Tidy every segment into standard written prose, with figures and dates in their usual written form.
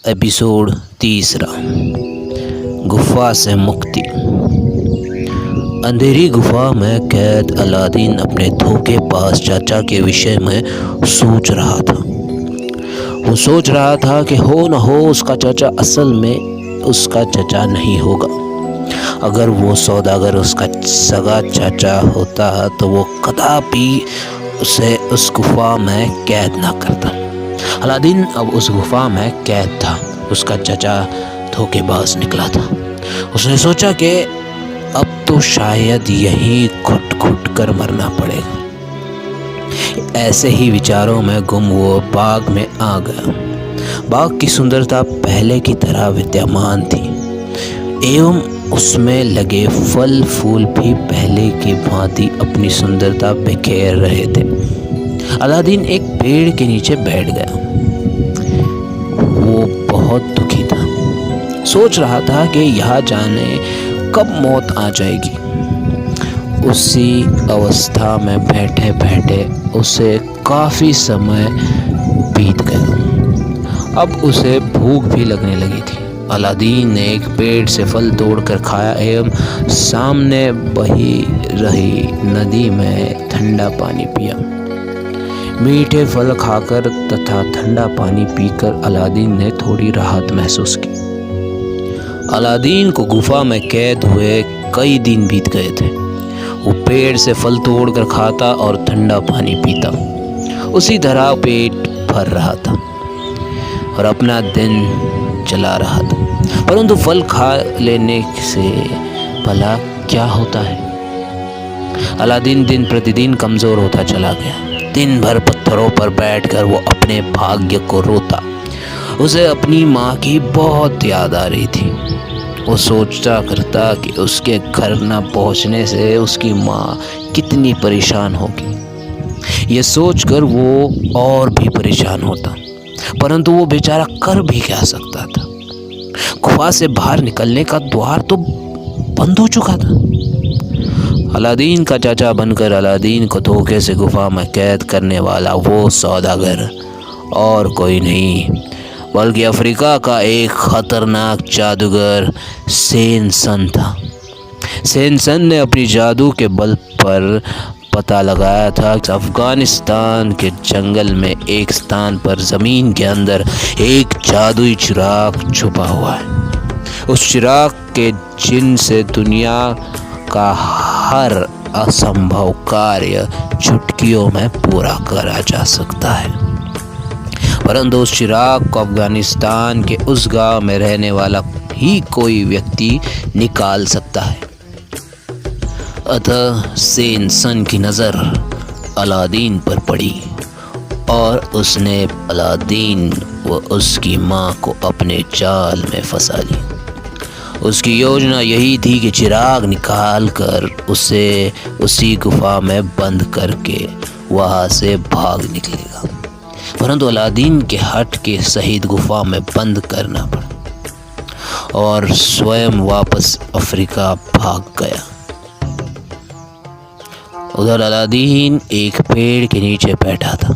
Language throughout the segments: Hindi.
एपिसोड 3। गुफा से मुक्ति। अंधेरी गुफा में कैद अलादीन अपने धोखेबाज चाचा के विषय में सोच रहा था। वो सोच रहा था कि हो न हो उसका चाचा असल में उसका चाचा नहीं होगा। अगर वो सौदागर उसका सगा चाचा होता तो वो कदापि उसे उस गुफा में कैद ना करता। अलादीन अब उस गुफा में कैद था। उसका चाचा धोखेबाज निकला था। उसने सोचा कि अब तो शायद यहीं घुट घुट कर मरना पड़ेगा। ऐसे ही विचारों में गुम वो बाग में आ गया। बाग की सुंदरता पहले की तरह विद्यमान थी एवं उसमें लगे फल फूल भी पहले की भांति अपनी सुंदरता बिखेर रहे थे। अलादीन एक पेड़ के नीचे बैठ गया। वो बहुत दुखी था। सोच रहा था कि यहाँ जाने कब मौत आ जाएगी। उसी अवस्था में बैठे बैठे उसे काफ़ी समय बीत गया। अब उसे भूख भी लगने लगी थी। अलादीन ने एक पेड़ से फल तोड़कर खाया एवं सामने बही रही नदी में ठंडा पानी पिया। मीठे फल खाकर तथा ठंडा पानी पीकर अलादीन ने थोड़ी राहत महसूस की। अलादीन को गुफा में कैद हुए कई दिन बीत गए थे। वो पेड़ से फल तोड़कर खाता और ठंडा पानी पीता। उसी तरह पेट भर रहा था और अपना दिन चला रहा था। परंतु फल खा लेने से भला क्या होता है। अलादीन दिन प्रतिदिन कमज़ोर होता चला गया। दिन भर पत्थरों पर बैठकर वो अपने भाग्य को रोता। उसे अपनी माँ की बहुत याद आ रही थी। वो सोचता करता कि उसके घर न पहुँचने से उसकी माँ कितनी परेशान होगी। ये सोचकर वो और भी परेशान होता, परंतु वो बेचारा कर भी क्या सकता था। गुफा से बाहर निकलने का द्वार तो बंद हो चुका था। अलादीन का चाचा बनकर अलादीन को धोखे से गुफा में कैद करने वाला वो सौदागर और कोई नहीं बल्कि अफ्रीका का एक खतरनाक जादूगर सेनसन था। सेनसन ने अपनी जादू के बल पर पता लगाया था कि अफगानिस्तान के जंगल में एक स्थान पर ज़मीन के अंदर एक जादुई चिराग छुपा हुआ है। उस चिराग के जिन से दुनिया का हर असंभव कार्य चुटकियों में पूरा करा जा सकता है। परंतु उस चिराग को अफगानिस्तान के उस गांव में रहने वाला ही कोई व्यक्ति निकाल सकता है। अतः सेनसन की नज़र अलादीन पर पड़ी और उसने अलादीन व उसकी माँ को अपने जाल में फंसा लिया। उसकी योजना यही थी कि चिराग निकालकर उसे उसी गुफा में बंद करके वहाँ से भाग निकलेगा। परंतु अलादीन के हट के सहित गुफा में बंद करना पड़ा और स्वयं वापस अफ्रीका भाग गया। उधर अलादीन एक पेड़ के नीचे बैठा था।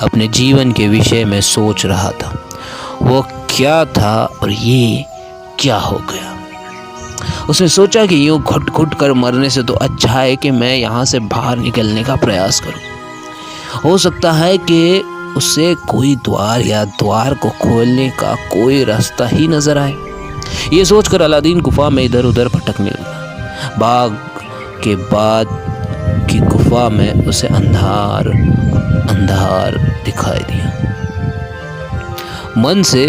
अपने जीवन के विषय में सोच रहा था। वो क्या था और ये क्या हो गया। उसने सोचा कि यूँ घुट घुट कर मरने से तो अच्छा है कि मैं यहाँ से बाहर निकलने का प्रयास करूँ। हो सकता है कि उसे कोई द्वार या द्वार को खोलने का कोई रास्ता ही नजर आए। ये सोचकर अलादीन गुफा में इधर उधर भटकने लगा। बाग के बाद की गुफा में उसे अंधार अंधार दिखाई दिया। मन से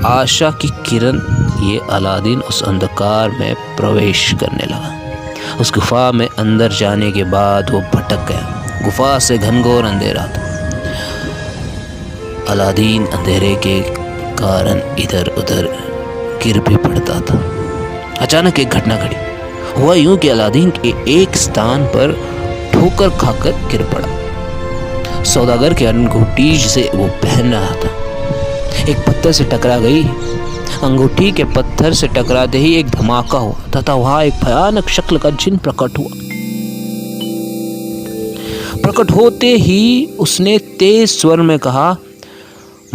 आशा की किरण ये अलादीन उस अंधकार में प्रवेश करने लगा। उस गुफा में अंदर जाने के बाद वो भटक गया। गुफा से घनघोर अंधेरा था। अलादीन अंधेरे के कारण इधर उधर गिर भी पड़ता था। अचानक एक घटना घटी। हुआ यूं कि अलादीन के एक स्थान पर ठोकर खाकर गिर पड़ा। सौदागर के अंगूठी से वो पहन रहा था एक पत्थर से टकरा गई। अंगूठी के पत्थर से टकराते ही एक धमाका हुआ तथा वहां एक भयानक शक्ल का जिन प्रकट हुआ। प्रकट होते ही उसने तेज स्वर में कहा,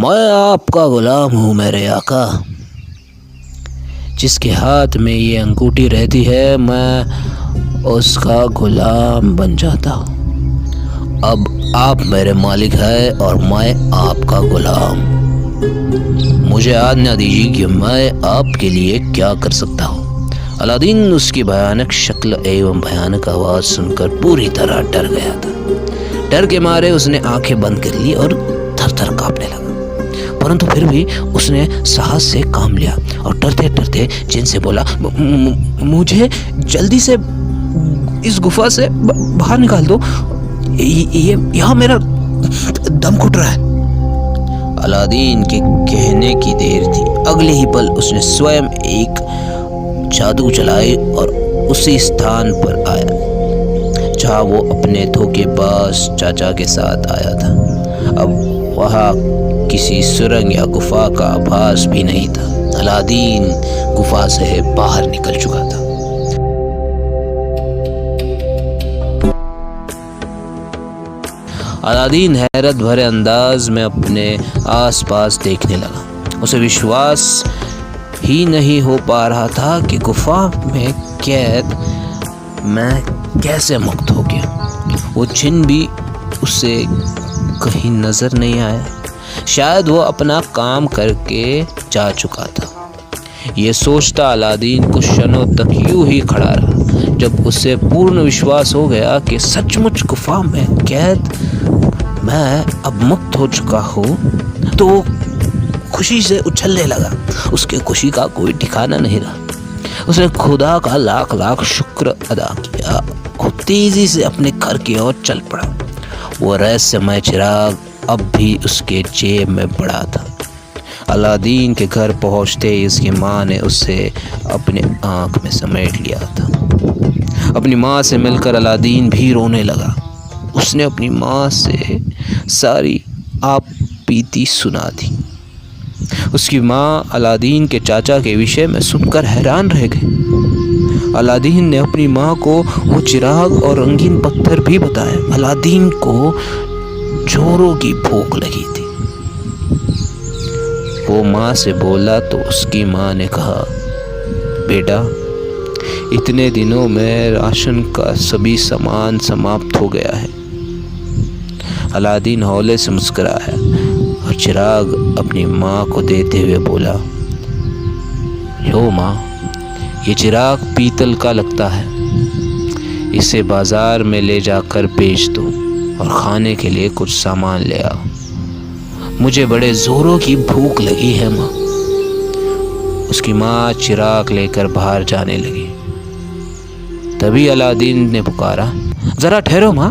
मैं आपका गुलाम हूँ मेरे आका। जिसके हाथ में ये अंगूठी रहती है मैं उसका गुलाम बन जाता हूँ। अब आप मेरे मालिक हैं और मैं आपका गुलाम। मुझे आज्ञा दीजिए कि मैं आपके लिए क्या कर सकता हूँ। अलादीन उसकी भयानक शक्ल एवं भयानक आवाज़ सुनकर पूरी तरह डर गया था। डर के मारे उसने आंखें बंद कर ली और थर थर कांपने लगा, परंतु फिर भी उसने साहस से काम लिया और डरते डरते जिन से बोला, मुझे जल्दी से इस गुफा से बाहर निकाल दो, ये यहाँ मेरा दम घुट रहा है। अलादीन के कहने की देर थी। अगले ही पल उसने स्वयं एक जादू चलाई और उसी स्थान पर आया जहाँ वो अपने धोखेबाज चाचा के साथ आया था। अब वहाँ किसी सुरंग या गुफा का आभास भी नहीं था। अलादीन गुफा से बाहर निकल चुका था। अलादीन हैरत भरे अंदाज में अपने आसपास देखने लगा। उसे विश्वास ही नहीं हो पा रहा था कि गुफा में कैद मैं कैसे मुक्त हो गया। वो जिन भी उसे कहीं नजर नहीं आया। शायद वो अपना काम करके जा चुका था। ये सोचता अलादीन कुछ क्षणों तक यूं ही खड़ा रहा। जब उसे पूर्ण विश्वास हो गया कि सचमुच गुफा में कैद मैं अब मुक्त हो चुका हूँ, तो खुशी से उछलने लगा। उसके खुशी का कोई ठिकाना नहीं रहा। उसने खुदा का लाख लाख शुक्र अदा किया। खूब तेजी से अपने घर की ओर चल पड़ा। वो रहस्यमय चिराग अब भी उसके जेब में पड़ा था। अलादीन के घर पहुंचते ही उसकी माँ ने उसे अपने आँख में समेट लिया था। अपनी माँ से मिलकर अलादीन भी रोने लगा। उसने अपनी माँ से सारी आप बीती सुना दी। उसकी माँ अलादीन के चाचा के विषय में सुनकर हैरान रह गई। अलादीन ने अपनी माँ को वो चिराग और रंगीन पत्थर भी बताया। अलादीन को जोरों की भूख लगी थी। वो माँ से बोला तो उसकी माँ ने कहा, बेटा, इतने दिनों में राशन का सभी सामान समाप्त हो गया है। अलादीन हौले से मुस्कुराया और चिराग अपनी माँ को देते हुए बोला, लो माँ, ये चिराग पीतल का लगता है। इसे बाजार में ले जाकर बेच दो और खाने के लिए कुछ सामान ले आओ। मुझे बड़े जोरों की भूख लगी है माँ। उसकी माँ चिराग लेकर बाहर जाने लगी। तभी अलादीन ने पुकारा, जरा ठहरो माँ,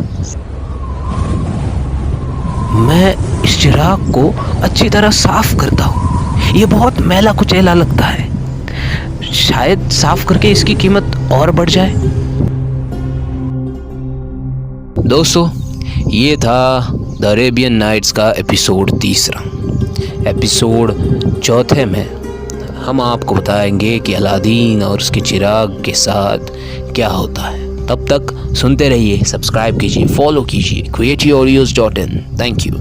मैं इस चिराग को अच्छी तरह साफ करता हूँ। ये बहुत मैला कुचैला लगता है। शायद साफ करके इसकी कीमत और बढ़ जाए। दोस्तों, ये था द अरेबियन नाइट्स का एपिसोड 3। एपिसोड 4 में हम आपको बताएंगे कि अलादीन और उसके चिराग के साथ क्या होता है। तब तक सुनते रहिए, सब्सक्राइब कीजिए, फॉलो कीजिए createyouraudios.in। Thank you.